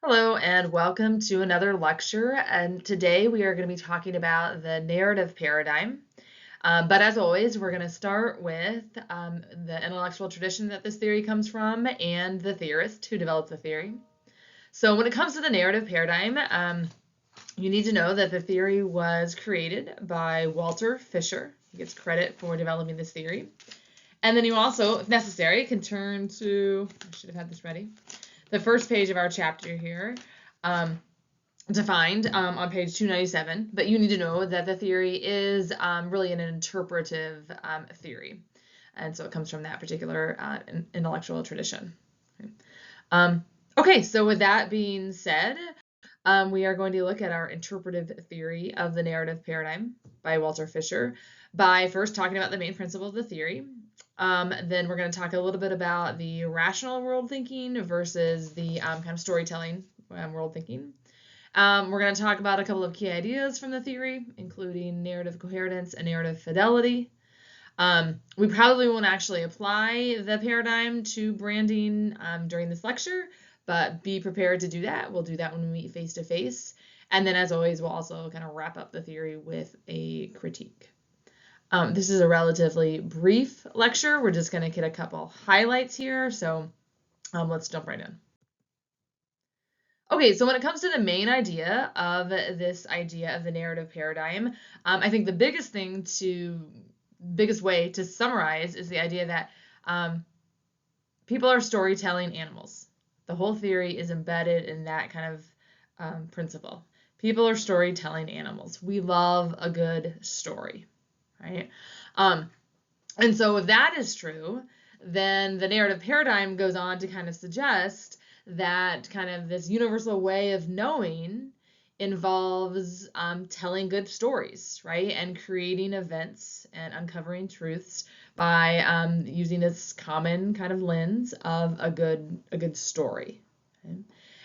Hello and welcome to another lecture, and today we are going to be talking about the narrative paradigm. But as always, we're going to start with the intellectual tradition that this theory comes from and the theorist who developed the theory. So when it comes to the narrative paradigm, you need to know that the theory was created by Walter Fisher. He gets credit for developing this theory. And then you also, if necessary, can turn to, I should have had this ready, the first page of our chapter here, defined on page 297, but you need to know that the theory is really an interpretive theory, and so it comes from that particular intellectual tradition. Okay, so with that being said, we are going to look at our interpretive theory of the narrative paradigm by Walter Fisher by first talking about the main principle of the theory. Then we're going to talk a little bit about the rational world thinking versus the kind of storytelling world thinking. We're going to talk about a couple of key ideas from the theory, including narrative coherence and narrative fidelity. We probably won't actually apply the paradigm to branding during this lecture, but be prepared to do that. We'll do that when we meet face to face. And then, as always, we'll also kind of wrap up the theory with a critique. This is a relatively brief lecture. We're just going to get a couple highlights here, so let's jump right in. Okay, so when it comes to the main idea of this idea of the narrative paradigm, I think the biggest way to summarize is the idea that people are storytelling animals. The whole theory is embedded in that kind of principle. People are storytelling animals. We love a good story, right? And so if that is true, then the narrative paradigm goes on to kind of suggest that kind of this universal way of knowing involves telling good stories, right? And creating events and uncovering truths by using this common kind of lens of a good story. Okay?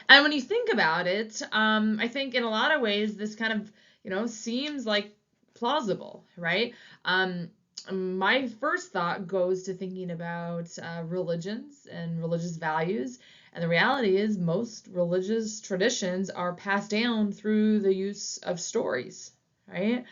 And when you think about it, I think in a lot of ways this kind of, seems like plausible, right? My first thought goes to thinking about religions and religious values. And the reality is most religious traditions are passed down through the use of stories, right?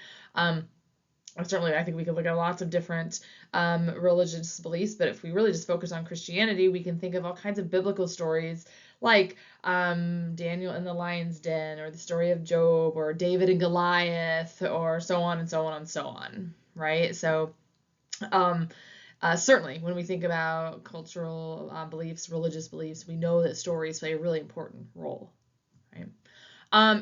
Certainly, I think we could look at lots of different religious beliefs, but if we really just focus on Christianity, we can think of all kinds of biblical stories like Daniel in the lion's den, or the story of Job, or David and Goliath, or so on and so on and so on, right? So certainly, when we think about cultural beliefs, religious beliefs, we know that stories play a really important role. Right?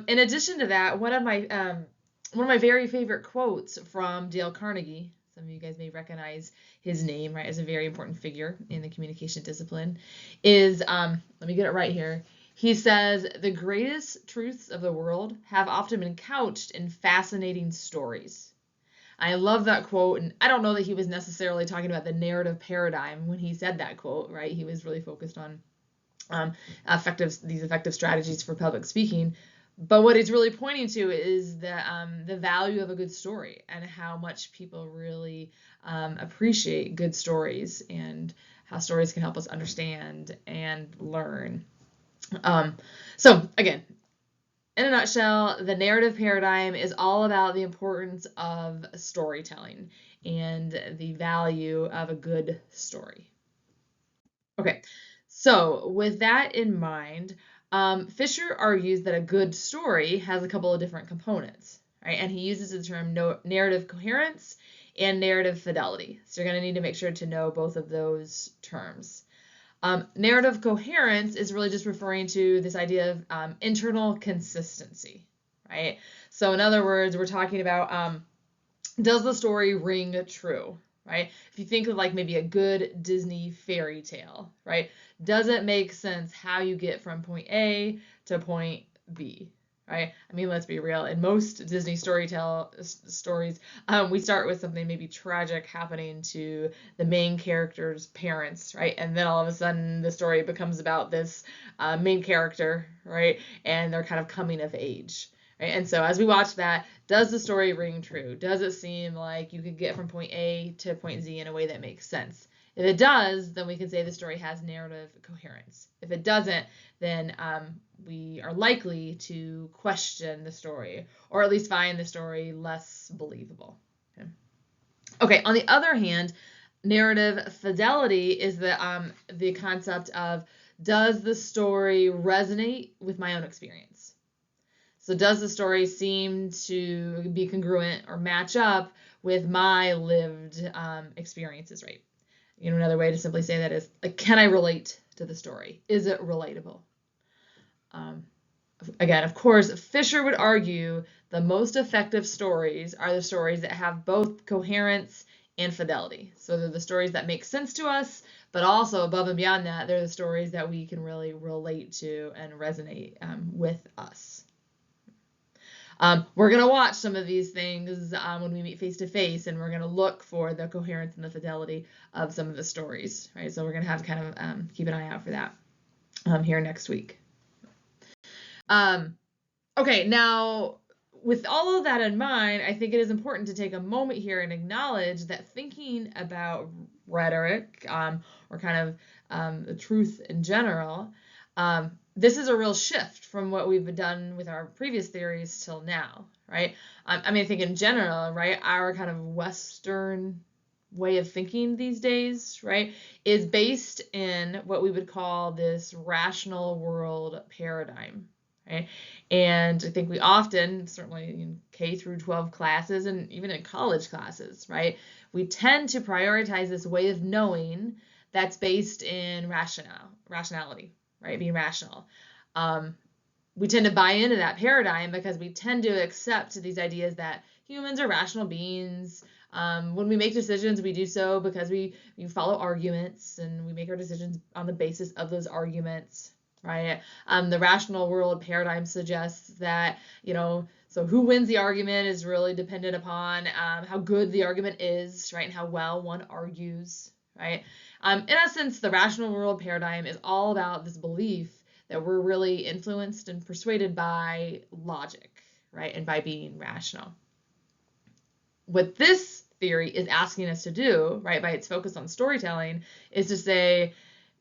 In addition to that, one of my very favorite quotes from Dale Carnegie, some of you guys may recognize his name, right, as a very important figure in the communication discipline, is, let me get it right here. He says, "The greatest truths of the world have often been couched in fascinating stories." I love that quote, and I don't know that he was necessarily talking about the narrative paradigm when he said that quote, right? He was really focused on these effective strategies for public speaking. But what he's really pointing to is the value of a good story and how much people really appreciate good stories and how stories can help us understand and learn. So again, in a nutshell, the narrative paradigm is all about the importance of storytelling and the value of a good story. Okay, so with that in mind, Fisher argues that a good story has a couple of different components, right? And he uses the term narrative coherence and narrative fidelity. So you're going to need to make sure to know both of those terms. Narrative coherence is really just referring to this idea of internal consistency, right? So in other words, we're talking about does the story ring true, right? If you think of like maybe a good Disney fairy tale, right? Does it make sense how you get from point A to point B, right? I mean, let's be real. In most Disney stories, we start with something maybe tragic happening to the main character's parents, right? And then all of a sudden the story becomes about this main character, right? And they're kind of coming of age. Right? And so as we watch that, does the story ring true? Does it seem like you could get from point A to point Z in a way that makes sense? If it does, then we can say the story has narrative coherence. If it doesn't, then we are likely to question the story, or at least find the story less believable. Okay, on the other hand, narrative fidelity is the concept of, does the story resonate with my own experience? So does the story seem to be congruent or match up with my lived experiences, right? Another way to simply say that is, like, can I relate to the story? Is it relatable? Again, of course, Fisher would argue the most effective stories are the stories that have both coherence and fidelity. So they're the stories that make sense to us, but also above and beyond that, they're the stories that we can really relate to and resonate with us. We're going to watch some of these things when we meet face to face, and we're going to look for the coherence and the fidelity of some of the stories, right? So we're going to have to kind of keep an eye out for that here next week. Okay, now with all of that in mind, I think it is important to take a moment here and acknowledge that thinking about rhetoric or kind of the truth in general, this is a real shift from what we've done with our previous theories till now, right? I mean, I think in general, right, our kind of Western way of thinking these days, right, is based in what we would call this rational world paradigm, right? And I think we often, certainly in K through 12 classes and even in college classes, right, we tend to prioritize this way of knowing that's based in rationality, right, being rational. We tend to buy into that paradigm because we tend to accept these ideas that humans are rational beings. When we make decisions, we do so because we follow arguments, and we make our decisions on the basis of those arguments, right? The rational world paradigm suggests that, so who wins the argument is really dependent upon how good the argument is, right, and how well one argues, right? In essence, the rational world paradigm is all about this belief that we're really influenced and persuaded by logic, right, and by being rational. What this theory is asking us to do, right, by its focus on storytelling, is to say,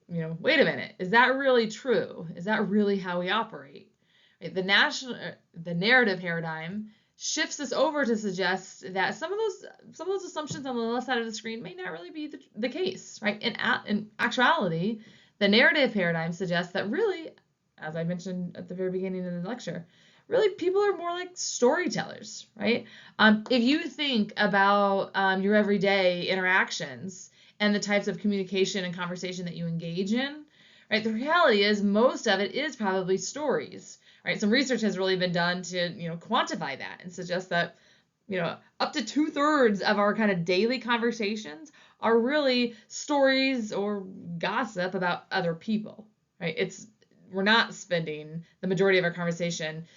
wait a minute, is that really true? Is that really how we operate? Right? The narrative paradigm shifts us over to suggest that some of those assumptions on the left side of the screen may not really be the case, right? In actuality, the narrative paradigm suggests that really, as I mentioned at the very beginning of the lecture, really people are more like storytellers, right? If you think about your everyday interactions and the types of communication and conversation that you engage in, right, the reality is most of it is probably stories, right? Some research has really been done to, quantify that and suggest that, up to 2/3 of our kind of daily conversations are really stories or gossip about other people, right? We're not spending the majority of our conversation,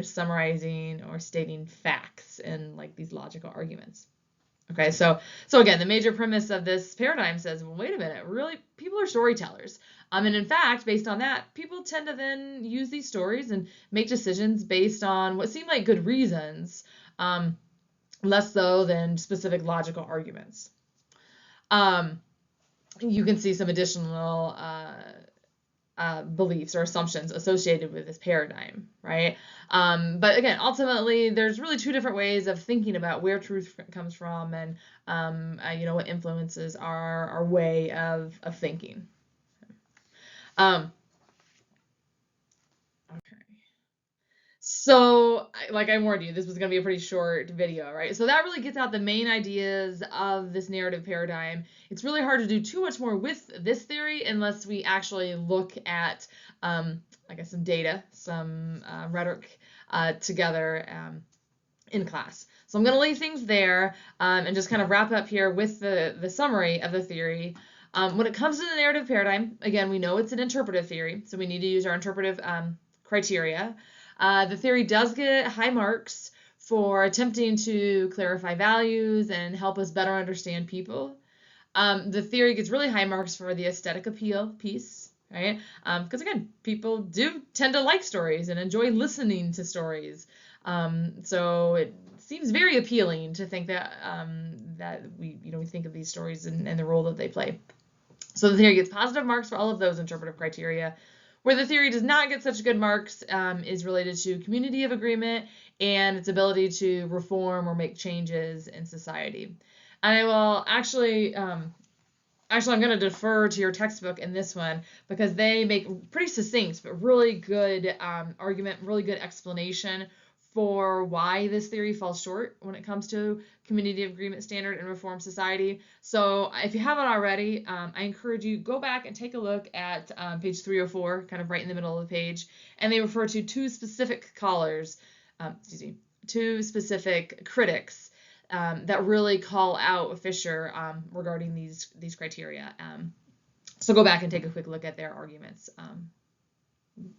summarizing or stating facts in like these logical arguments. Okay, so again, the major premise of this paradigm says, well, wait a minute, really, people are storytellers. And in fact, based on that, people tend to then use these stories and make decisions based on what seem like good reasons, less so than specific logical arguments. You can see some additional beliefs or assumptions associated with this paradigm, right? But again, ultimately, there's really two different ways of thinking about where truth comes from and, what influences our way of thinking. Okay. So, like I warned you, this was going to be a pretty short video, right? So that really gets out the main ideas of this narrative paradigm. It's really hard to do too much more with this theory unless we actually look at, I guess, some data, some rhetoric together in class. So I'm going to leave things there and just kind of wrap up here with the summary of the theory. When it comes to the narrative paradigm, again, we know it's an interpretive theory, so we need to use our interpretive criteria. The theory does get high marks for attempting to clarify values and help us better understand people. The theory gets really high marks for the aesthetic appeal piece, right? Because again, people do tend to like stories and enjoy listening to stories. So it seems very appealing to think that we think of these stories and the role that they play. So the theory gets positive marks for all of those interpretive criteria. Where the theory does not get such good marks is related to community of agreement and its ability to reform or make changes in society. And I will actually I'm going to defer to your textbook in this one because they make pretty succinct but really good argument, really good explanation for why this theory falls short when it comes to community of agreement standard and reform society. So if you haven't already, I encourage you go back and take a look at page 304, kind of right in the middle of the page, and they refer to two specific scholars, two specific critics that really call out Fisher regarding these criteria. So go back and take a quick look at their arguments.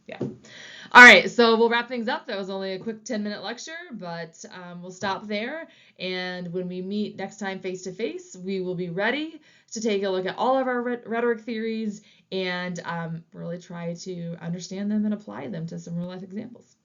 Yeah. All right, so we'll wrap things up. That was only a quick 10-minute lecture, but we'll stop there. And when we meet next time face-to-face, we will be ready to take a look at all of our rhetoric theories and really try to understand them and apply them to some real-life examples.